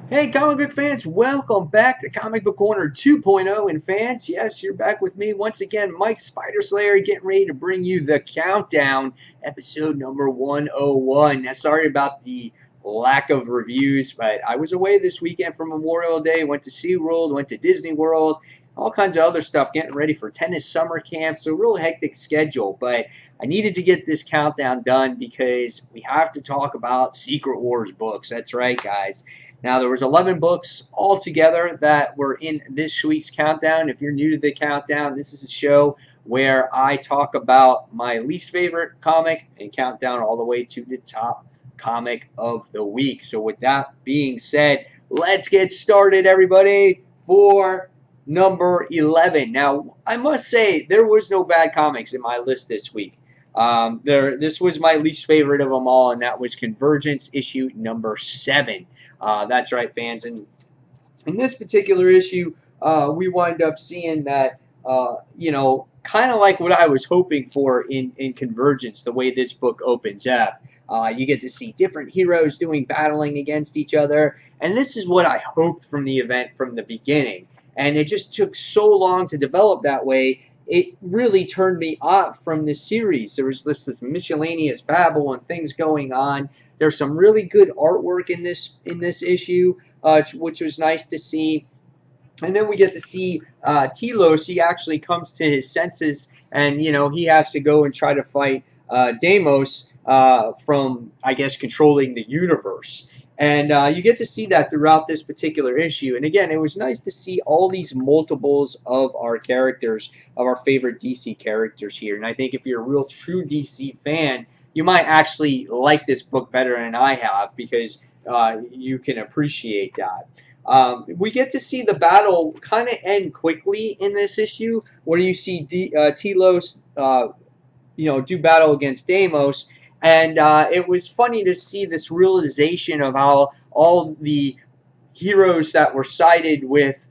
Hey, comic book fans, welcome back to Comic Book Corner 2.0. And fans, yes, you're back with me once again, Mike Spider Slayer, getting ready to bring you the countdown, episode number 101. Now, sorry about the lack of reviews, but I was away this weekend for Memorial Day, went to SeaWorld, went to Disney World, all kinds of other stuff, getting ready for tennis summer camp, so real hectic schedule. But I needed to get this countdown done because we have to talk about Secret Wars books. That's right, guys. Now, there was 11 books altogether that were in this week's countdown. If you're new to the countdown, this is a show where I talk about my least favorite comic and count down all the way to the top comic of the week. So with that being said, let's get started, everybody, for number 11. Now, I must say, there was no bad comics in my list this week. This was my least favorite of them all, and that was Convergence issue number 7. That's right, fans. And in this particular issue, we wind up seeing that, kind of like what I was hoping for in Convergence, the way this book opens up. You get to see different heroes battling against each other, and this is what I hoped from the event from the beginning. And it just took so long to develop that way. It really turned me off from this series. There was this miscellaneous babble and things going on. There's some really good artwork in this issue, which was nice to see. And then we get to see Telos. He actually comes to his senses, and he has to go and try to fight Deimos from, I guess, controlling the universe. And you get to see that throughout this particular issue. And again, it was nice to see all these multiples of our characters, of our favorite DC characters here. And I think if you're a real true DC fan, you might actually like this book better than I have, because you can appreciate that. We get to see the battle kind of end quickly in this issue, where you see Telos, do battle against Deimos. And it was funny to see this realization of how all the heroes that were sided with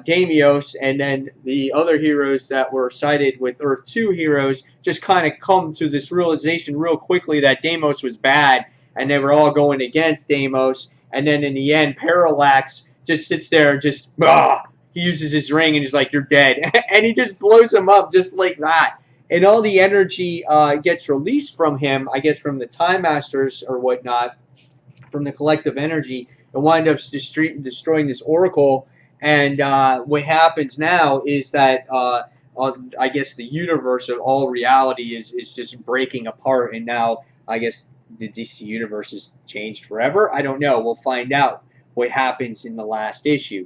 Deimos, and then the other heroes that were sided with Earth 2 heroes, just kind of come to this realization real quickly that Deimos was bad, and they were all going against Deimos. And then in the end, Parallax just sits there and just, he uses his ring and he's like, "You're dead." And he just blows him up just like that. And all the energy gets released from him, I guess from the Time Masters or whatnot, from the collective energy, and wind up destroying this Oracle. And what happens now is that I guess the universe of all reality is just breaking apart, and now I guess the DC universe has changed forever. I don't know. We'll find out what happens in the last issue.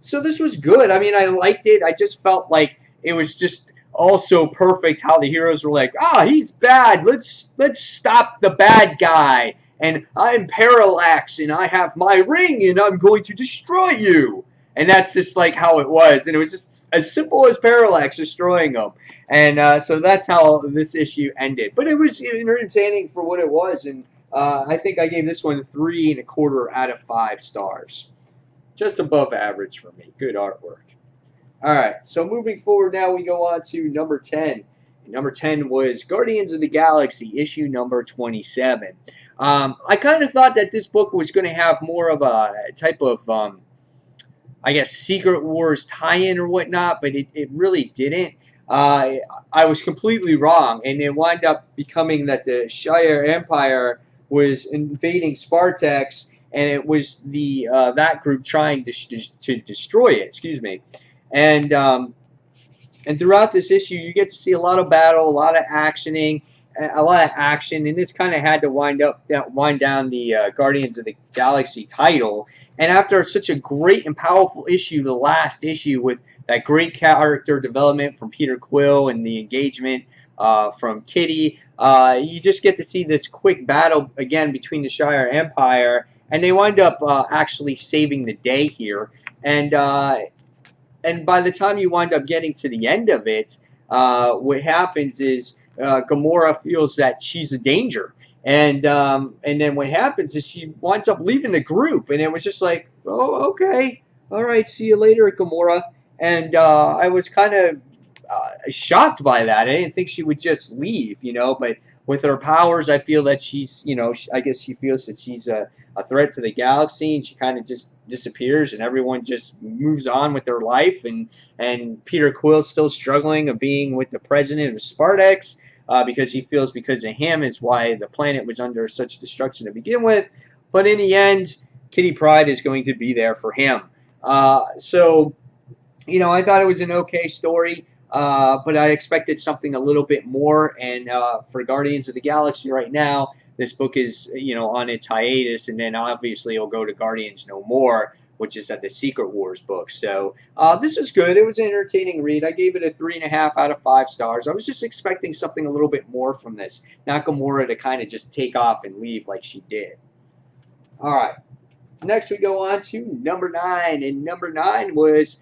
So this was good. I mean, I liked it. I just felt like it was just also perfect how the heroes were like, he's bad. Let's stop the bad guy. And I'm Parallax, and I have my ring, and I'm going to destroy you. And that's just like how it was. And it was just as simple as Parallax destroying them. And so that's how this issue ended. But it was entertaining for what it was. And I think I gave this one 3.25 out of 5 stars. Just above average for me. Good artwork. All right, so moving forward now, we go on to number 10. And number 10 was Guardians of the Galaxy, issue number 27. I kind of thought that this book was going to have more of a type of, I guess, Secret Wars tie-in or whatnot, but it really didn't. I was completely wrong, and it wound up becoming that the Shire Empire was invading Spartax, and it was the that group trying to destroy it. Excuse me. And throughout this issue, you get to see a lot of battle, a lot of actioning, a lot of action, and this kind of had to wind down the Guardians of the Galaxy title. And after such a great and powerful issue, the last issue with that great character development from Peter Quill and the engagement from Kitty, you just get to see this quick battle again between the Shire Empire, and they wind up actually saving the day here. And by the time you wind up getting to the end of it, what happens is Gamora feels that she's a danger. And then what happens is she winds up leaving the group. And it was just like, oh, okay. All right, see you later, Gamora. And I was kind of shocked by that. I didn't think she would just leave, but with her powers, I feel that she's, I guess she feels that she's a threat to the galaxy, and she kind of just disappears, and everyone just moves on with their life, and Peter Quill's still struggling of being with the president of Spartex, because he feels because of him is why the planet was under such destruction to begin with. But in the end, Kitty Pryde is going to be there for him. So, I thought it was an okay story, but I expected something a little bit more. And for Guardians of the Galaxy right now, this book is, on its hiatus, and then obviously it'll go to Guardians No More, which is at the Secret Wars book. So this is good. It was an entertaining read. I gave it a 3.5 out of 5 stars. I was just expecting something a little bit more from this. Not Gamora to kind of just take off and leave like she did. All right. Next we go on to number 9, and number 9 was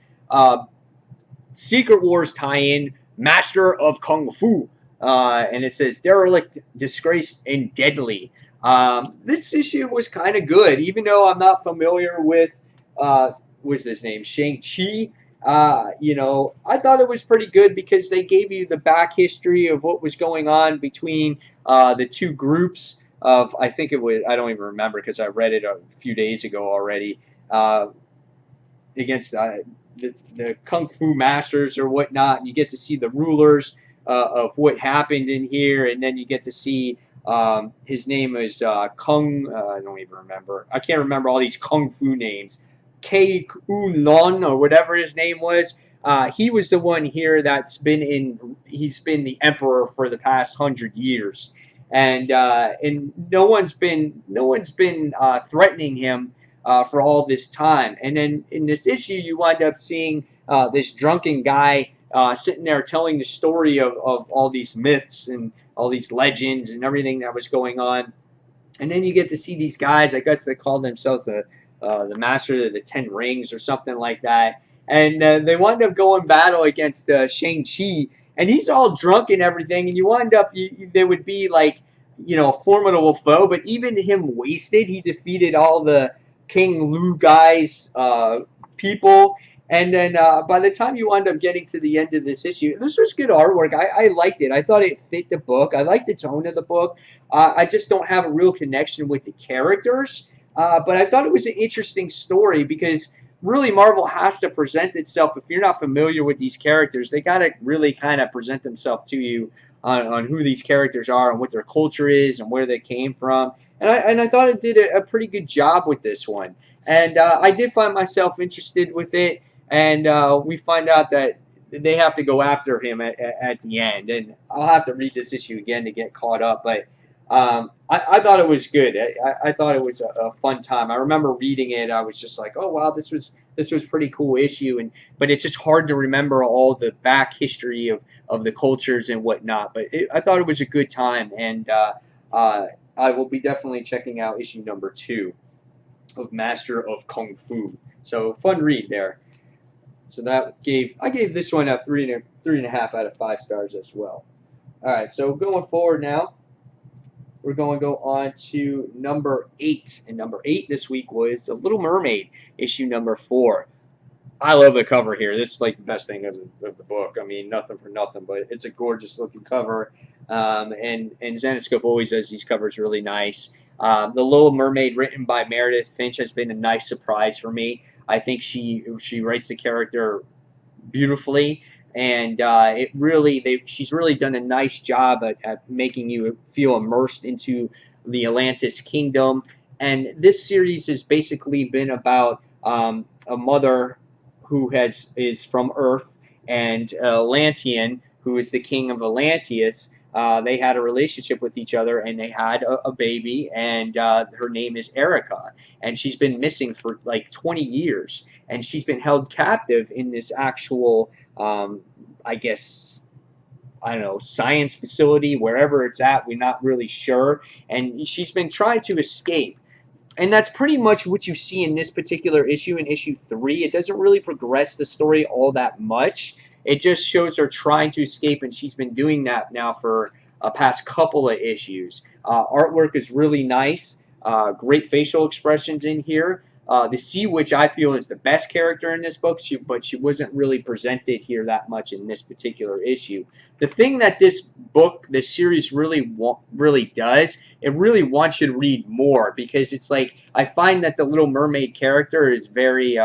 Secret Wars tie-in, Master of Kung Fu. And it says, derelict, disgraced, and deadly. This issue was kind of good, even though I'm not familiar with, what's his name, Shang-Chi. I thought it was pretty good because they gave you the back history of what was going on between the two groups of, I think it was, I don't even remember because I read it a few days ago already, against the Kung Fu masters or whatnot. You get to see the rulers of what happened in here, and then you get to see his name is Kung, I don't even remember. I can't remember all these Kung Fu names. Kei Lon or whatever his name was. He was the one here that's been he's been the emperor for the past 100 years. And no one's been threatening him for all this time. And then in this issue, you wind up seeing this drunken guy sitting there telling the story of all these myths and all these legends and everything that was going on. And then you get to see these guys. I guess they call themselves the Master of the 10 Rings or something like that. And they wind up going battle against Shang-Chi. And he's all drunk and everything, and you wind up, they would be like, a formidable foe, but even him wasted, he defeated all the King Lu guys' people, and then by the time you wind up getting to the end of this issue, this was good artwork. I liked it. I thought it fit the book. I liked the tone of the book. I just don't have a real connection with the characters, but I thought it was an interesting story because really Marvel has to present itself. If you're not familiar with these characters, they got to really kind of present themselves to you on who these characters are and what their culture is and where they came from. And I thought it did a pretty good job with this one. And I did find myself interested with it. And we find out that they have to go after him at the end. And I'll have to read this issue again to get caught up. But I thought it was good. I thought it was a fun time. I remember reading it. I was just like, oh wow, this was pretty cool issue. But it's just hard to remember all the back history of the cultures and whatnot. But I thought it was a good time, and I will be definitely checking out issue number 2 of Master of Kung Fu. So fun read there. So I gave this one a 3.5 out of 5 stars as well. All right, so going forward now, we're going to go on to number 8. And number 8 this week was The Little Mermaid, issue number 4. I love the cover here. This is like the best thing of the book. I mean, nothing for nothing, but it's a gorgeous looking cover. And Zenescope always does these covers really nice. The Little Mermaid, written by Meredith Finch, has been a nice surprise for me. I think she writes the character beautifully. And she's really done a nice job at making you feel immersed into the Atlantis kingdom. And this series has basically been about a mother who is from Earth and Atlantean, who is the king of Atlantis. They had a relationship with each other, and they had a baby, and her name is Erica. And she's been missing for like 20 years, and she's been held captive in this actual, I guess, I don't know, science facility, wherever it's at, we're not really sure. And she's been trying to escape. And that's pretty much what you see in this particular issue, in issue 3. It doesn't really progress the story all that much. It just shows her trying to escape, and she's been doing that now for a past couple of issues. Artwork is really nice. Great facial expressions in here. The Sea Witch, I feel, is the best character in this book, but she wasn't really presented here that much in this particular issue. The thing that this book, this series really does, it really wants you to read more, because it's like, I find that the Little Mermaid character is very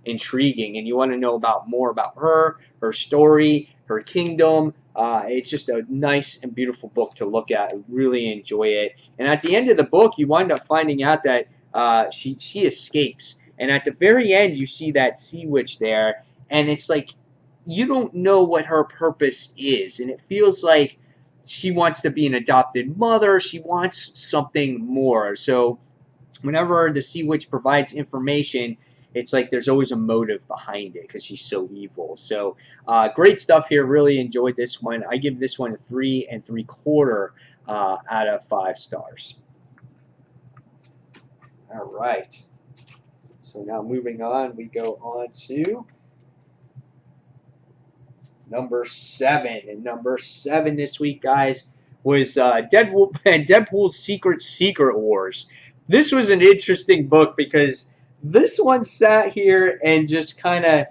intriguing, and you want to know more about her story, her kingdom. It's just a nice and beautiful book to look at. I really enjoy it. And at the end of the book, you wind up finding out that she escapes, and at the very end you see that Sea Witch there, and it's like you don't know what her purpose is, and it feels like she wants to be an adopted mother. She wants something more. So whenever the Sea Witch provides information, it's like there's always a motive behind it, because she's so evil. So great stuff here. Really enjoyed this one. I give this one a 3 3/4 out of 5 stars. All right. So now moving on, we go on to number 7. And number 7 this week, guys, was Deadpool's Secret Wars. This was an interesting book, because this one sat here and just kind of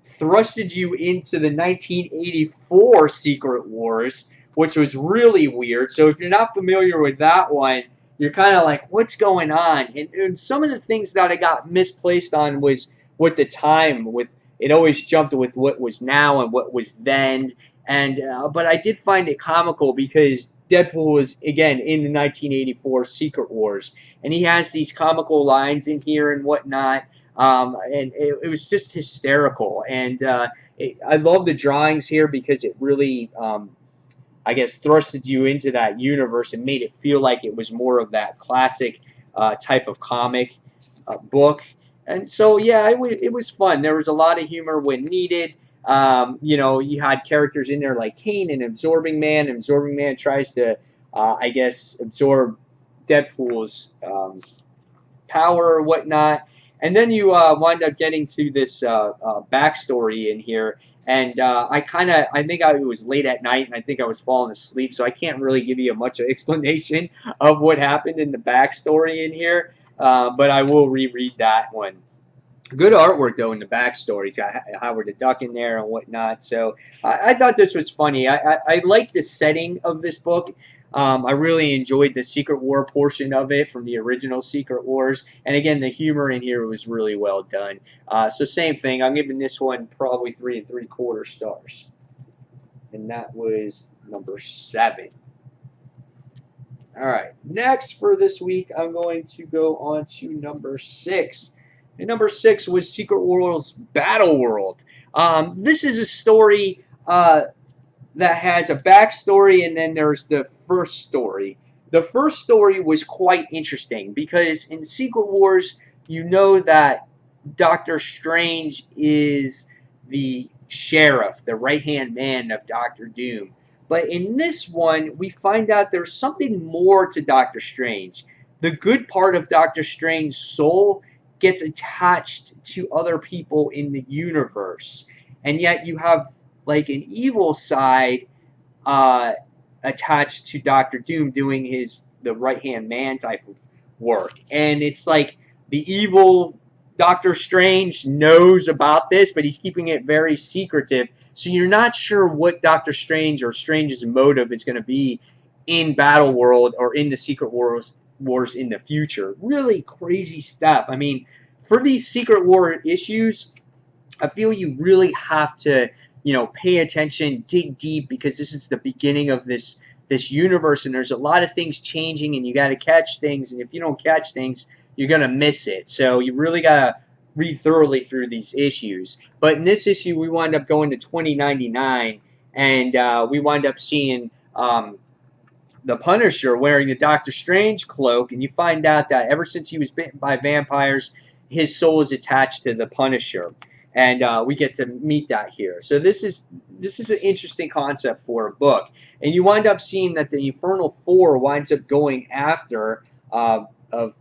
thrusted you into the 1984 Secret Wars, which was really weird. So if you're not familiar with that one, you're kind of like, what's going on? And some of the things that I got misplaced on was with the time. With it always jumped with what was now and what was then. And but I did find it comical, because Deadpool was, again, in the 1984 Secret Wars, and he has these comical lines in here and whatnot. And it was just hysterical. And I love the drawings here, because it really I guess thrusted you into that universe and made it feel like it was more of that classic type of comic book. And so, yeah, it was fun. There was a lot of humor when needed. You know, you had characters in there like Kane and Absorbing Man. And Absorbing Man tries to, I guess, absorb Deadpool's power or whatnot. And then you wind up getting to this backstory in here. And I think it was late at night, and I think I was falling asleep, so I can't really give you much explanation of what happened in the backstory in here, but I will reread that one. Good artwork, though, in the backstory. It's got Howard the Duck in there and whatnot, so I thought this was funny. I like the setting of this book. I really enjoyed the Secret War portion of it from the original Secret Wars. And again, the humor in here was really well done. So same thing. I'm giving this one probably 3 3/4 stars. And that was number 7. All right. Next for this week, I'm going to go on to number 6. And number 6 was Secret Wars Battle World. This is a story that has a backstory, and then there's the first story. The first story was quite interesting, because in Secret Wars, you know that Doctor Strange is the sheriff, the right-hand man of Doctor Doom. But in this one, we find out there's something more to Doctor Strange. The good part of Doctor Strange's soul gets attached to other people in the universe. And yet you have like an evil side attached to Doctor Doom doing the right-hand man type of work. And it's like the evil Doctor Strange knows about this, but he's keeping it very secretive. So you're not sure what Doctor Strange or Strange's motive is going to be in Battle World or in the Secret Wars in the future. Really crazy stuff. I mean, for these Secret War issues, I feel you really have to, pay attention, dig deep, because this is the beginning of this universe, and there's a lot of things changing, and you got to catch things, and if you don't catch things, you're going to miss it. So you really got to read thoroughly through these issues. But in this issue, we wind up going to 2099, and we wind up seeing the Punisher wearing the Doctor Strange cloak, and you find out that ever since he was bitten by vampires, his soul is attached to the Punisher. And we get to meet that here. So this is an interesting concept for a book. And you wind up seeing that the Infernal Four winds up going after of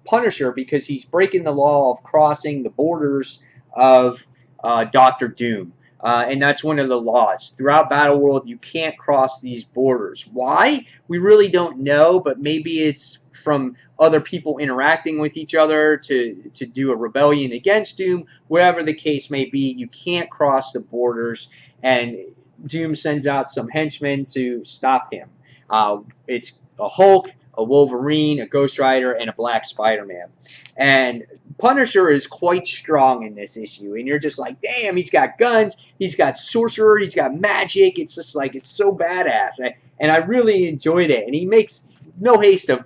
Punisher, because he's breaking the law of crossing the borders of Doctor Doom. And that's one of the laws. Throughout Battle World, you can't cross these borders. Why? We really don't know, but maybe it's from other people interacting with each other to do a rebellion against Doom. Whatever the case may be, you can't cross the borders, and Doom sends out some henchmen to stop him. It's a Hulk, a Wolverine, a Ghost Rider, and a Black Spider-Man. And Punisher is quite strong in this issue, and you're just like, damn, he's got guns, he's got sorcerer, he's got magic. It's just like, it's so badass, and I really enjoyed it. And he makes no haste of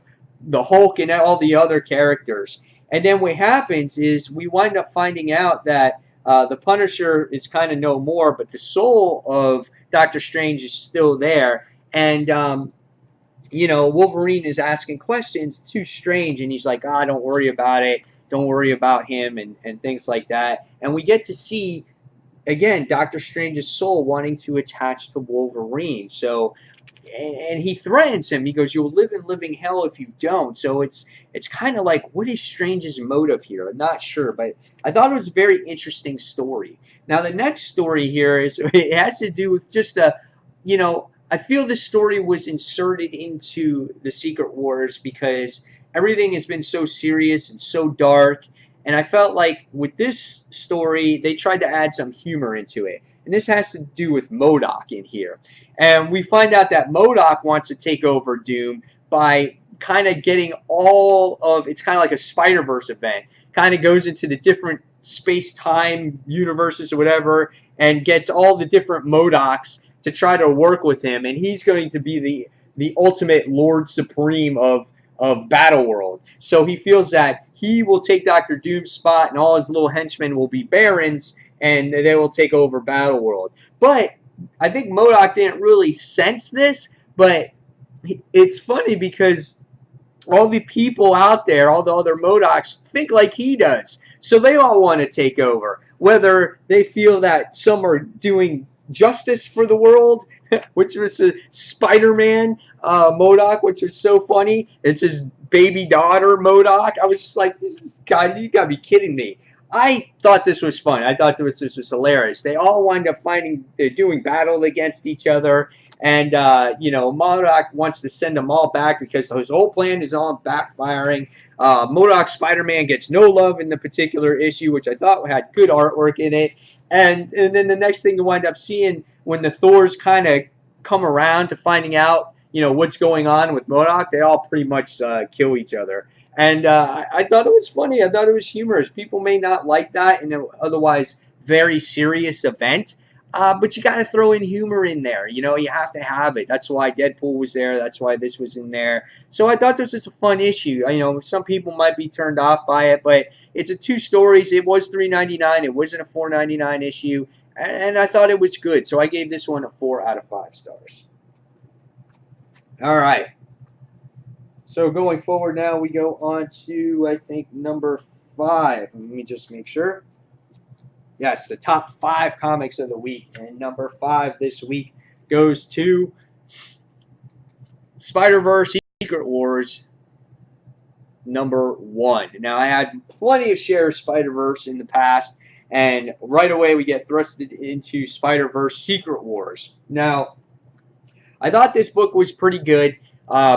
the Hulk and all the other characters. And then what happens is we wind up finding out that the Punisher is kind of no more, but the soul of Doctor Strange is still there. And you know, Wolverine is asking questions to Strange, and he's like, don't worry about it. Don't worry about him, and things like that. And we get to see, again, Doctor Strange's soul wanting to attach to Wolverine. So, and he threatens him. He goes, you'll live in living hell if you don't. So it's kind of like, what is Strange's motive here? I'm not sure, but I thought it was a very interesting story. Now, the next story here is, it has to do with just you know, I feel this story was inserted into the Secret Wars because everything has been so serious and so dark, and I felt like with this story, they tried to add some humor into it. And this has to do with MODOK in here. And we find out that MODOK wants to take over Doom by kind of getting all of, it's kind of like a SpiderVerse event, kind of goes into the different space-time universes or whatever, and gets all the different MODOKs to try to work with him, and he's going to be the ultimate Lord Supreme of Battleworld. So he feels that he will take Doctor Doom's spot, and all his little henchmen will be Barons, and they will take over Battleworld. But I think MODOK didn't really sense this, but it's funny because all the people out there, all the other MODOKs, think like he does. So they all want to take over, whether they feel that some are doing justice for the world, which was a Spider-Man MODOK, which was so funny. It's his baby daughter MODOK. I was just like, this is, God, you gotta be kidding me. I thought this was fun. I thought this was hilarious. They all wind up they're doing battle against each other, and you know, MODOK wants to send them all back because his whole plan is all backfiring. MODOK Spider-Man gets no love in the particular issue, which I thought had good artwork in it. And then the next thing you wind up seeing when the Thors kind of come around to finding out, you know, what's going on with MODOK, they all pretty much kill each other. And I thought it was funny. I thought it was humorous. People may not like that in an otherwise very serious event, but you got to throw in humor in there. You know, you have to have it. That's why Deadpool was there. That's why this was in there. So I thought this was a fun issue. You know, some people might be turned off by it, but it's a 2 stories. It was $3.99. It wasn't a $4.99 issue, and I thought it was good. So I gave this one a 4 out of 5 stars. All right. So going forward now, we go on to, I think, number 5. Let me just make sure. Yes, the top 5 comics of the week. And number 5 this week goes to SpiderVerse Secret Wars number 1. Now, I had plenty of shares of SpiderVerse in the past, and right away we get thrusted into SpiderVerse Secret Wars. Now, I thought this book was pretty good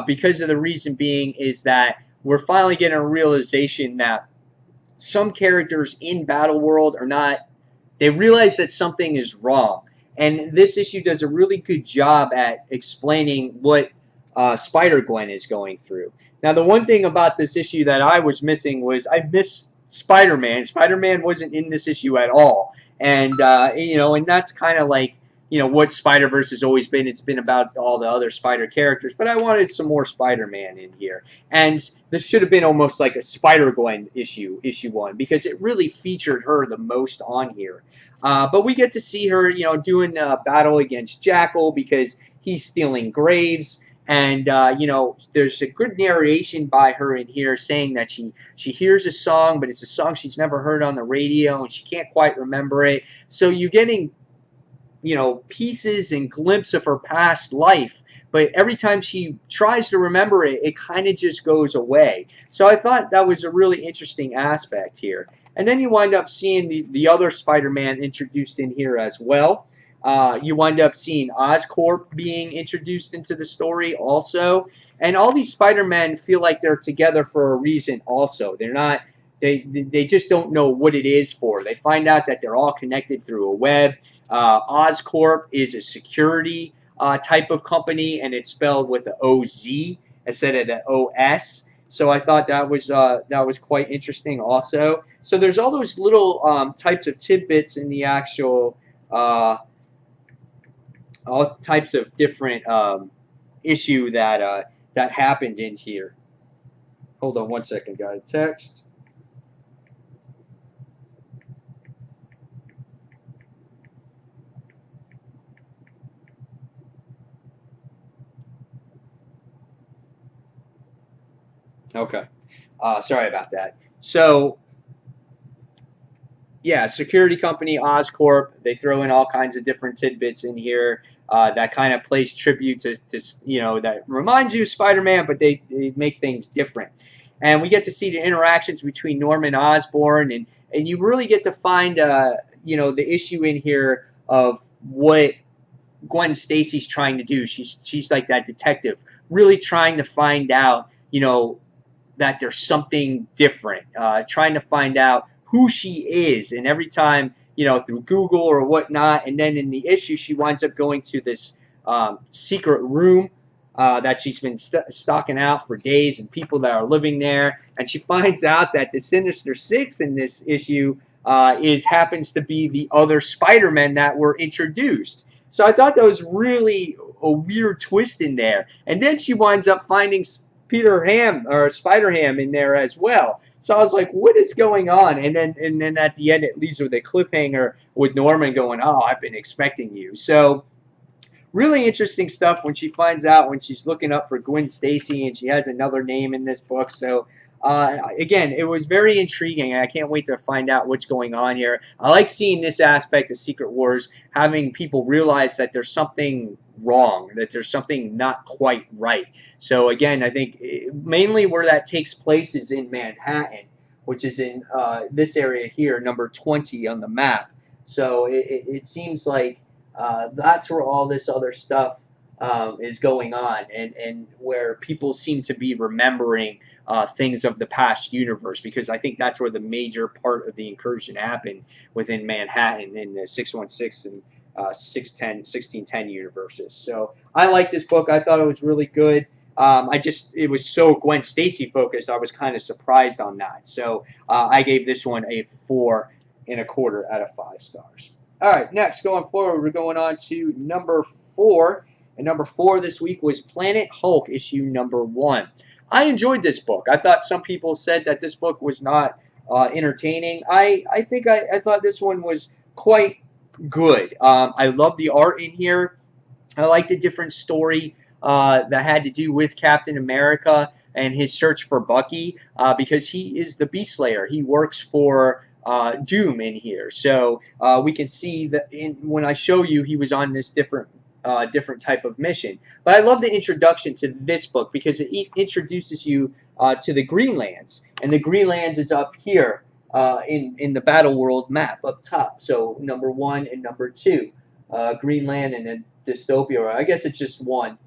because of the reason being is that we're finally getting a realization that some characters in Battleworld are not, they realize that something is wrong. And this issue does a really good job at explaining what Spider-Gwen is going through. Now, the one thing about this issue that I was missing was I missed Spider-Man. Spider-Man wasn't in this issue at all. And, you know, and that's kind of like, you know, what Spider-Verse has always been. It's been about all the other Spider characters, but I wanted some more Spider-Man in here. And this should have been almost like a Spider-Gwen issue 1, because it really featured her the most on here. But we get to see her, you know, doing a battle against Jackal because he's stealing graves. And, you know, there's a good narration by her in here saying that she hears a song, but it's a song she's never heard on the radio, and she can't quite remember it. So you're getting, you know, pieces and glimpses of her past life, but every time she tries to remember it, it kind of just goes away. So I thought that was a really interesting aspect here. And then you wind up seeing the other Spider-Man introduced in here as well. You wind up seeing Oscorp being introduced into the story also. And all these Spider-Men feel like they're together for a reason also. They're not, they just don't know what it is for. They find out that they're all connected through a web. Oscorp is a security type of company, and it's spelled with an OZ instead of the OS. So I thought that was quite interesting also. So there's all those little types of tidbits in the actual all types of different issue that that happened in here. Hold on one second, got a text. Okay, sorry about that. So yeah, security company Oscorp. They throw in all kinds of different tidbits in here that kind of plays tribute to that reminds you of Spider-Man, but they make things different. And we get to see the interactions between Norman Osborn, and you really get to find the issue in here of what Gwen Stacy's trying to do. She's like that detective, really trying to find out that there's something different, trying to find out who she is. And every time, through Google or whatnot, and then in the issue, she winds up going to this secret room that she's been stalking out for days, and people that are living there. And she finds out that the Sinister Six in this issue happens to be the other Spider-Men that were introduced. So I thought that was really a weird twist in there. And then she winds up finding Peter Ham or Spider Ham in there as well. So I was like, what is going on? And then at the end it leaves with a cliffhanger with Norman going, "Oh, I've been expecting you." So really interesting stuff when she finds out when she's looking up for Gwen Stacy, and she has another name in this book. So again, it was very intriguing, and I can't wait to find out what's going on here. I like seeing this aspect of Secret Wars, having people realize that there's something wrong, that there's something not quite right. So again, I think mainly where that takes place is in Manhattan, which is in this area here, number 20 on the map. So it seems like that's where all this other stuff is going on, and where people seem to be remembering things of the past universe, because I think that's where the major part of the incursion happened within Manhattan in the 616 and 1610 universes. So I like this book. I thought it was really good. It was so Gwen Stacy focused, I was kind of surprised on that. So I gave this one a 4 1/4 out of 5 stars. All right, next, going forward, we're going on to number 4. And number 4 this week was Planet Hulk, issue number 1. I enjoyed this book. I thought some people said that this book was not entertaining. I thought this one was quite good. I love the art in here. I like the different story that had to do with Captain America and his search for Bucky, because he is the Beast Slayer. He works for Doom in here. So we can see that when I show you, he was on this different type of mission. But I love the introduction to this book because it introduces you to the Greenlands, and the Greenlands is up here in the Battle World map up top. So number 1 and number 2, Greenland and then Dystopia. Or I guess it's just 1.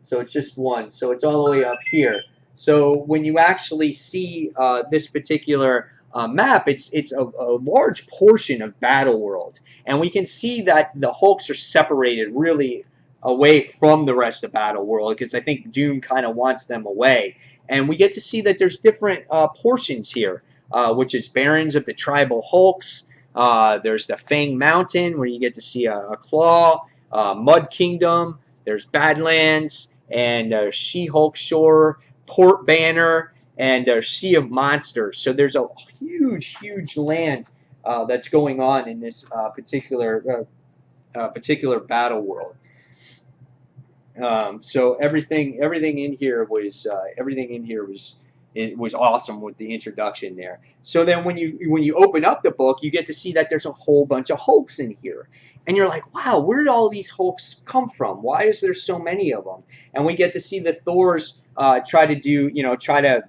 So it's just 1. So it's all the way up here. So when you actually see this particular map, it's a large portion of Battle World, and we can see that the Hulks are separated really away from the rest of Battle World, because I think Doom kind of wants them away. And we get to see that there's different portions here, which is Barrens of the Tribal Hulks. There's the Fang Mountain, where you get to see a Claw, Mud Kingdom. There's Badlands, and She-Hulk Shore, Port Banner, and Sea of Monsters. So there's a huge land that's going on in this particular Battle World. So everything in here was it was awesome with the introduction there. So then when you open up the book, you get to see that there's a whole bunch of Hulks in here. And you're like, wow, where did all these Hulks come from? Why is there so many of them? And we get to see the Thors try to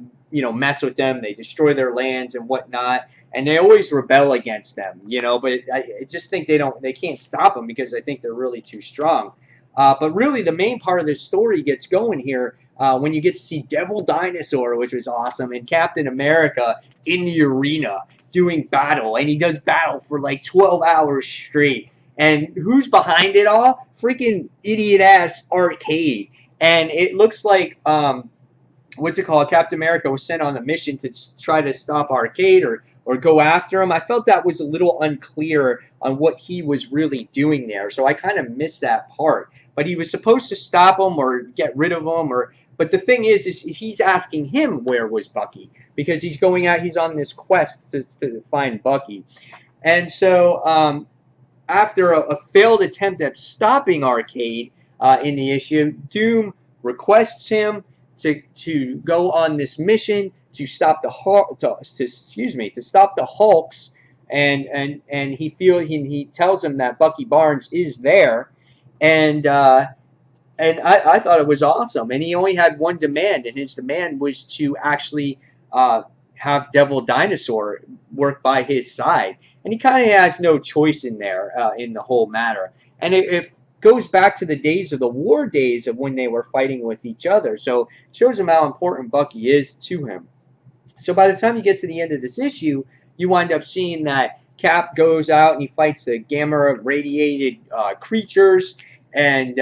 mess with them. They destroy their lands and whatnot. and they always rebel against them, you know. But I just think they can't stop them because I think they're really too strong. But really, the main part of this story gets going here when you get to see Devil Dinosaur, which was awesome, and Captain America in the arena doing battle, and he does battle for like 12 hours straight. And who's behind it all? Freaking idiot-ass Arcade. And it looks like, what's it called? Captain America was sent on a mission to try to stop Arcade or go after him. I felt that was a little unclear on what he was really doing there, so I kind of missed that part. But he was supposed to stop him or get rid of him, but the thing is he's asking him where was Bucky, because he's going out, he's on this quest to find Bucky. And so after a failed attempt at stopping Arcade in the issue, Doom requests him to go on this mission to stop the Hulks, and he tells him that Bucky Barnes is there, and I thought it was awesome. And he only had one demand, and his demand was to actually have Devil Dinosaur work by his side. And he kind of has no choice in there in the whole matter. And it goes back to the days of the war days of when they were fighting with each other. So it shows him how important Bucky is to him. So by the time you get to the end of this issue, you wind up seeing that Cap goes out and he fights the gamma-radiated creatures. And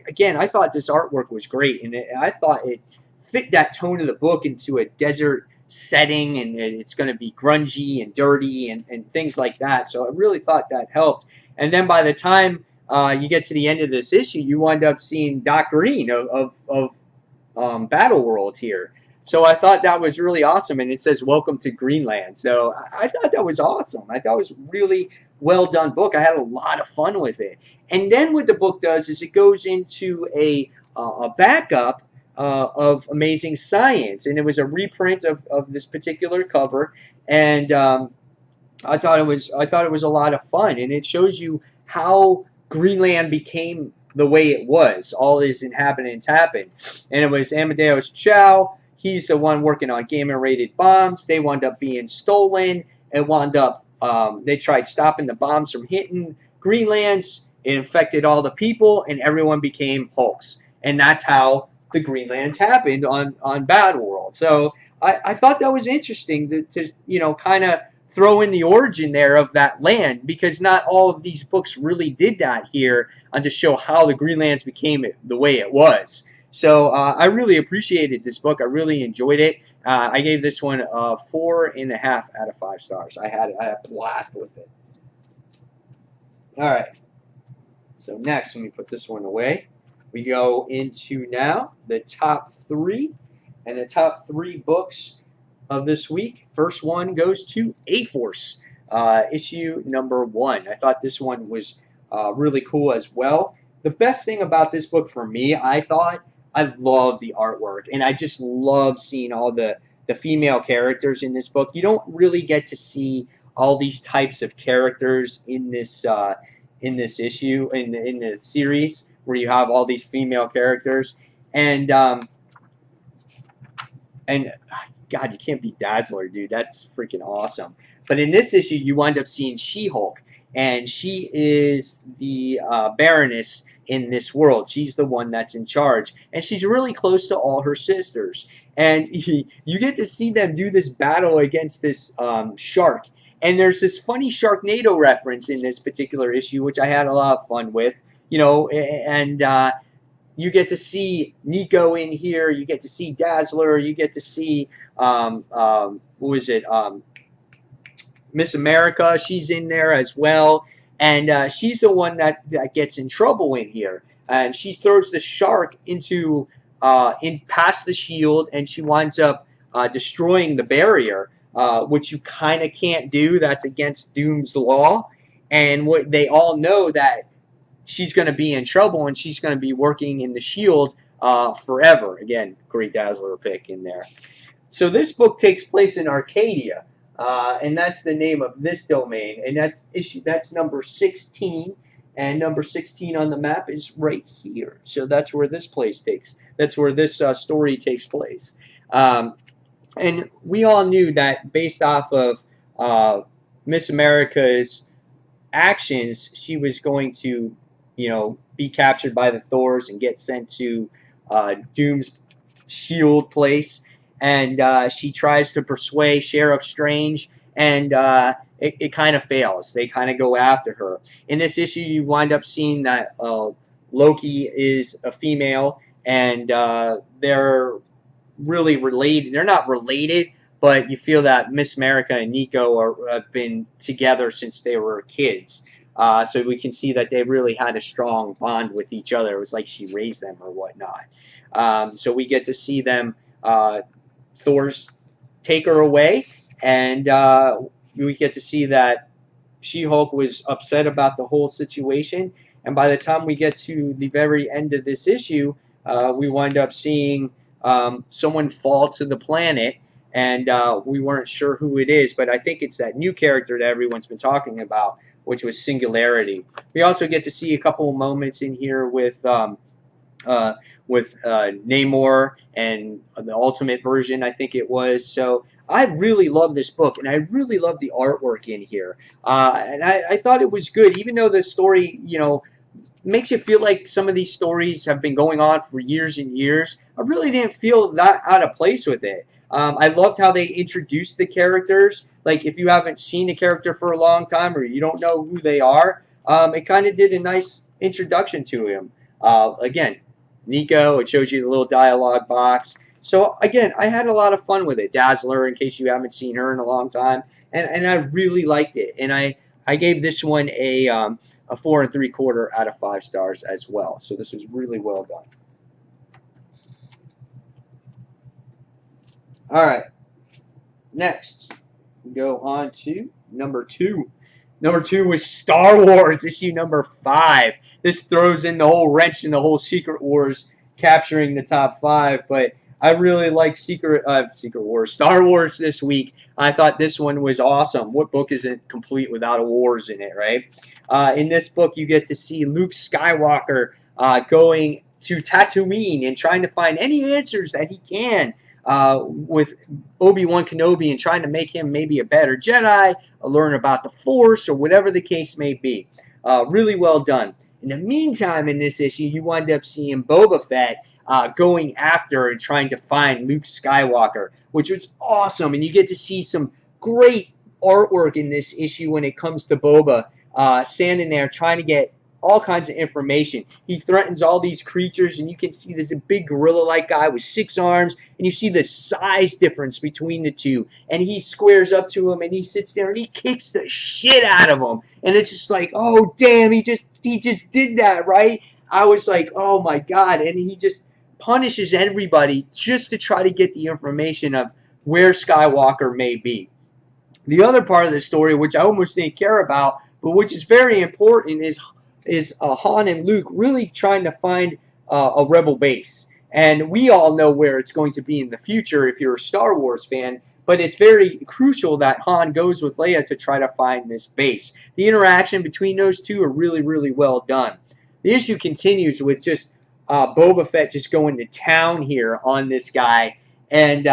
again, I thought this artwork was great. And I thought it fit that tone of the book into a desert setting, and it's going to be grungy and dirty and things like that. So I really thought that helped. And then by the time you get to the end of this issue, you wind up seeing Doc Green of Battle World here. So I thought that was really awesome, and it says "Welcome to Greenland." So I thought that was awesome. I thought it was a really well done book. I had a lot of fun with it. And then what the book does is it goes into a backup of Amazing Science, and it was a reprint of this particular cover, and I thought it was a lot of fun, and it shows you how Greenland became the way it was. All its inhabitants happened, and it was Amadeus Chow. He's the one working on gamma-rated bombs. They wound up being stolen, and wound up they tried stopping the bombs from hitting Greenlands. It infected all the people, and everyone became Hulks, and that's how the Greenlands happened on Battle World. So I thought that was interesting to kind of throw in the origin there of that land, because not all of these books really did that here, and to show how the Greenlands became the way it was. So I really appreciated this book. I really enjoyed it. I gave this one 4.5 out of 5 stars. I had a blast with it. All right. So next, let me put this one away. We go into now the top 3, and the top 3 books of this week. First one goes to A-Force, issue number 1. I thought this one was really cool as well. The best thing about this book for me, I love the artwork, and I just love seeing all the female characters in this book. You don't really get to see all these types of characters in this issue, in the series, where you have all these female characters, and God, you can't beat Dazzler, dude. That's freaking awesome. But in this issue, you wind up seeing She-Hulk, and she is the Baroness in this world. She's the one that's in charge, and she's really close to all her sisters. And you get to see them do this battle against this shark. And there's this funny Sharknado reference in this particular issue, which I had a lot of fun with. And you get to see Nico in here. You get to see Dazzler. You get to see, Miss America. She's in there as well. And she's the one that gets in trouble in here. And she throws the shark into past the shield, and she winds up destroying the barrier, which you kind of can't do. That's against Doom's law. And they all know that she's going to be in trouble, and she's going to be working in the shield forever. Again, great Dazzler pick in there. So this book takes place in Arcadia. And that's the name of this domain, and that's number 16, and number 16 on the map is right here. So that's where this story takes place. And we all knew that based off of Miss America's actions, she was going to, be captured by the Thors and get sent to Doom's shield place. And she tries to persuade Sheriff Strange, and it kind of fails. They kind of go after her. In this issue, you wind up seeing that Loki is a female, and they're really related. They're not related, but you feel that Miss America and Nico have been together since they were kids. So we can see that they really had a strong bond with each other. It was like she raised them or whatnot. So we get to see them, Thor's take her away, and we get to see that She-Hulk was upset about the whole situation. And by the time we get to the very end of this issue, we wind up seeing someone fall to the planet, and we weren't sure who it is, but I think it's that new character that everyone's been talking about, which was Singularity. We also get to see a couple of moments in here with Namor and the Ultimate version, I think it was. So I really love this book, and I really love the artwork in here. And I thought it was good, even though the story, makes you feel like some of these stories have been going on for years and years. I really didn't feel that out of place with it. I loved how they introduced the characters. Like, if you haven't seen a character for a long time or you don't know who they are, it kind of did a nice introduction to him. Again, Nico, it shows you the little dialogue box. So, again, I had a lot of fun with it. Dazzler, in case you haven't seen her in a long time. And I really liked it. And I gave this one a 4 3/4 out of 5 stars as well. So this was really well done. All right. Next, we go on to number 2. Number 2 was Star Wars, issue number 5. This throws in the whole wrench in the whole Secret Wars capturing the top 5, but I really like Secret Wars, Star Wars this week. I thought this one was awesome. What book isn't complete without a wars in it, right? In this book, you get to see Luke Skywalker going to Tatooine and trying to find any answers that he can with Obi-Wan Kenobi and trying to make him maybe a better Jedi, learn about the Force, or whatever the case may be. Really well done. In the meantime, in this issue, you wind up seeing Boba Fett going after and trying to find Luke Skywalker, which was awesome. And you get to see some great artwork in this issue when it comes to Boba standing there trying to get all kinds of information. He threatens all these creatures, and you can see there's a big gorilla-like guy with 6 arms, and you see the size difference between the two. And he squares up to him, and he sits there, and he kicks the shit out of him. And it's just like, oh, damn, he just did that, right? I was like, oh, my God. And he just punishes everybody just to try to get the information of where Skywalker may be. The other part of the story, which I almost didn't care about, but which is very important, is Han and Luke really trying to find a rebel base. And we all know where it's going to be in the future if you're a Star Wars fan, but it's very crucial that Han goes with Leia to try to find this base. The interaction between those two are really, really well done. The issue continues with just Boba Fett just going to town here on this guy and,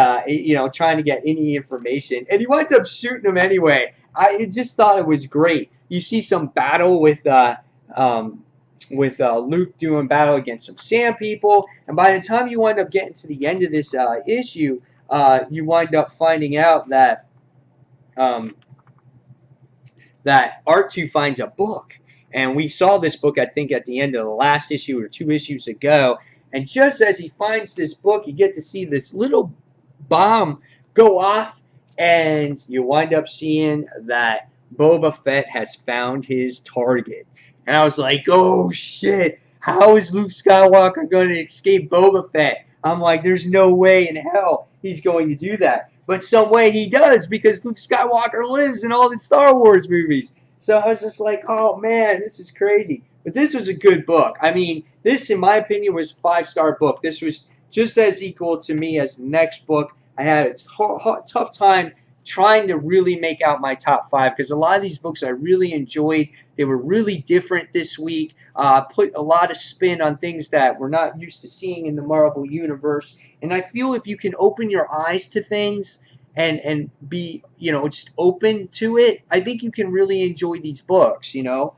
trying to get any information. And he winds up shooting him anyway. I just thought it was great. You see some battle with Luke doing battle against some sand people, and by the time you wind up getting to the end of this issue, you wind up finding out that that R2 finds a book. And we saw this book, I think, at the end of the last issue or 2 issues ago. And just as he finds this book, you get to see this little bomb go off, and you wind up seeing that Boba Fett has found his target. And I was like, oh, shit, how is Luke Skywalker going to escape Boba Fett? I'm like, there's no way in hell he's going to do that. But some way he does, because Luke Skywalker lives in all the Star Wars movies. So I was just like, oh, man, this is crazy. But this was a good book. I mean, this, in my opinion, was a 5-star book. This was just as equal to me as the next book. I had a tough time trying to really make out my top 5 because a lot of these books I really enjoyed. They were really different this week. Put a lot of spin on things that we're not used to seeing in the Marvel Universe. And I feel if you can open your eyes to things and be, just open to it, I think you can really enjoy these books. All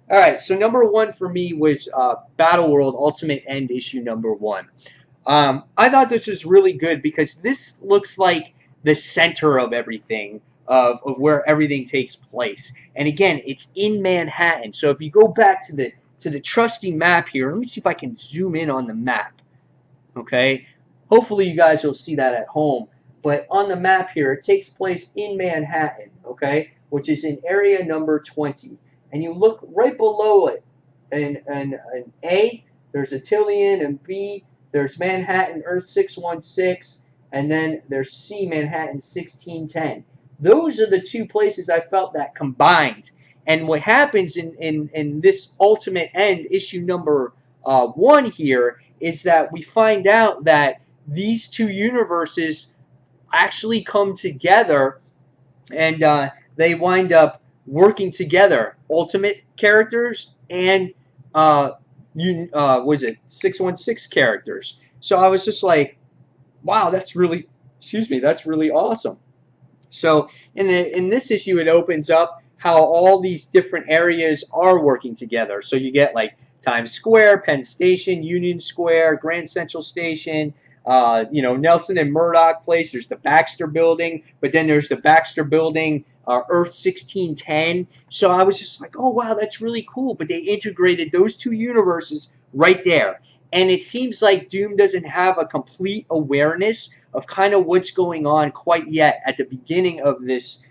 right, so number one for me was Battle World Ultimate End issue number 1. I thought this was really good because this looks like the center of everything, of where everything takes place. And again, it's in Manhattan. So if you go back to the trusty map here, let me see if I can zoom in on the map. Okay, hopefully you guys will see that at home. But on the map here, it takes place in Manhattan, okay, which is in area number 20. And you look right below it, and A, there's Attilan, and B, there's Manhattan Earth 616, and then there's C, Manhattan 1610. Those are the two places I felt that combined. And what happens in this Ultimate End issue number 1 here is that we find out that these two universes actually come together, and they wind up working together. Ultimate characters and was it 616 characters. So I was just like, wow, that's really awesome. So in this issue, it opens up how all these different areas are working together. So you get like Times Square, Penn Station, Union Square, Grand Central Station, Nelson and Murdoch Place. There's the Baxter Building, but then there's the Baxter Building, Earth 1610. So I was just like, oh wow, that's really cool. But they integrated those two universes right there. And it seems like Doom doesn't have a complete awareness of kind of what's going on quite yet at the beginning of this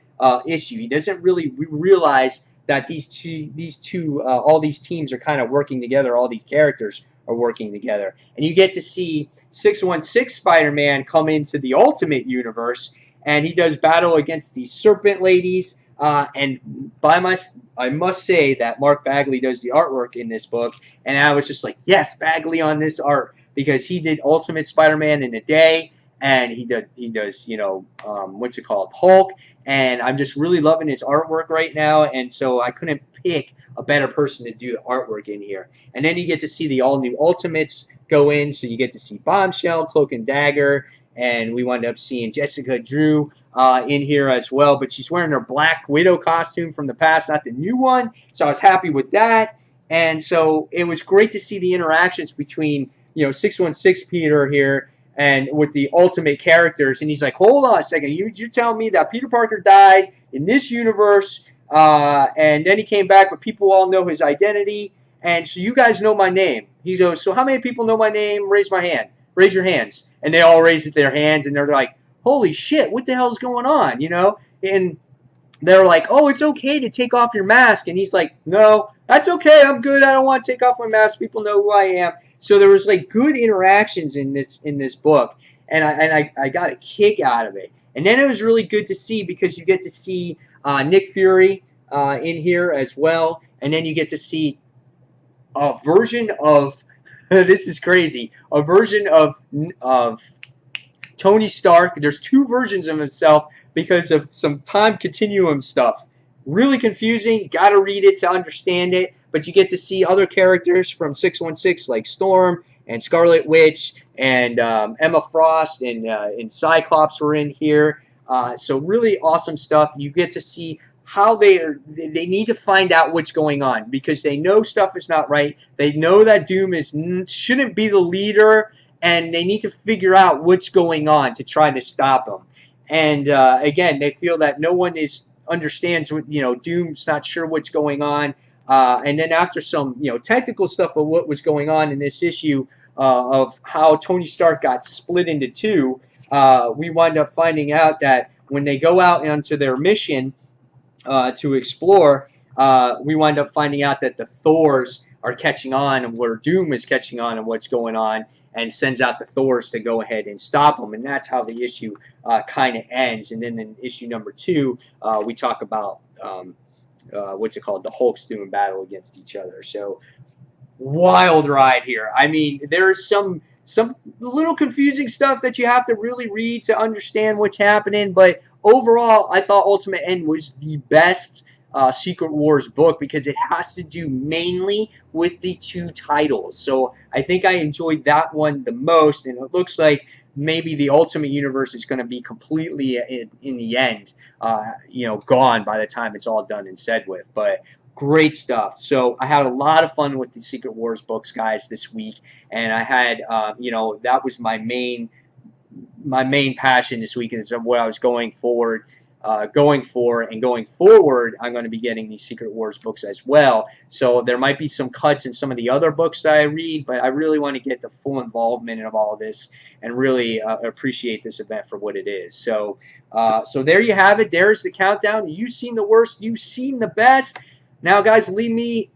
issue. He doesn't really realize that all these teams are kind of working together. All these characters are working together. And you get to see 616 Spider-Man come into the Ultimate Universe, and he does battle against these Serpent Ladies. I must say that Mark Bagley does the artwork in this book, and I was just like, yes, Bagley on this art, because he did Ultimate Spider-Man in a day, and he does what's it called, Hulk, and I'm just really loving his artwork right now, and so I couldn't pick a better person to do the artwork in here. And then you get to see the all-new Ultimates go in, so you get to see Bombshell, Cloak and Dagger, and we wound up seeing Jessica Drew in here as well, but she's wearing her Black Widow costume from the past, not the new one, so I was happy with that. And so it was great to see the interactions between 616 Peter here and with the Ultimate characters, and he's like, hold on a second, you're telling me that Peter Parker died in this universe, and then he came back, but people all know his identity, and so you guys know my name. He goes, so how many people know my name? Raise your hands. And they all raise their hands, and they're like, holy shit, what the hell is going on, And they're like, oh, it's okay to take off your mask. And he's like, no, that's okay, I'm good, I don't want to take off my mask, people know who I am. So there was like good interactions in this book, and I got a kick out of it. And then it was really good to see, because you get to see Nick Fury in here as well, and then you get to see a version of this is crazy, a version of Tony Stark. There's two versions of himself because of some time continuum stuff. Really confusing. Got to read it to understand it. But you get to see other characters from 616 like Storm and Scarlet Witch and Emma Frost and Cyclops were in here. So really awesome stuff. You get to see how they need to find out what's going on, because they know stuff is not right. They know that Doom shouldn't be the leader, and they need to figure out what's going on to try to stop him. And again, they feel that no one understands what, Doom's not sure what's going on. And then after some technical stuff of what was going on in this issue of how Tony Stark got split into two, we wind up finding out that when they go out onto their mission to explore, we wind up finding out that the Thors are catching on, and where Doom is catching on and what's going on, and sends out the Thors to go ahead and stop them. And that's how the issue kind of ends. And then in issue number 2, we talk about what's it called, the Hulks doing battle against each other. So wild ride here. I mean, there's some little confusing stuff that you have to really read to understand what's happening, but overall, I thought Ultimate End was the best Secret Wars book, because it has to do mainly with the two titles. So I think I enjoyed that one the most, and it looks like maybe the Ultimate Universe is going to be completely in the end, you know, gone by the time it's all done and said with. But great stuff. So I had a lot of fun with the Secret Wars books, guys, this week, and I had, you know, that was my main passion this week, is what I was going for, and going forward, I'm going to be getting these Secret Wars books as well. So there might be some cuts in some of the other books that I read, but I really want to get the full involvement of all of this and really appreciate this event for what it is. So, so there you have it. There's the countdown. You've seen the worst. You've seen the best. Now, guys, leave me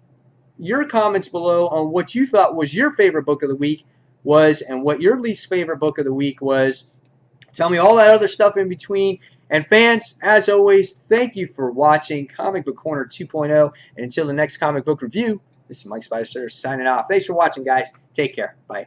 your comments below on what you thought was your favorite book of the week was, and what your least favorite book of the week was. Tell me all that other stuff in between. And fans, as always, thank you for watching Comic Book Corner 2.0. And until the next comic book review, this is Mike SpiderVerse signing off. Thanks for watching, guys. Take care. Bye.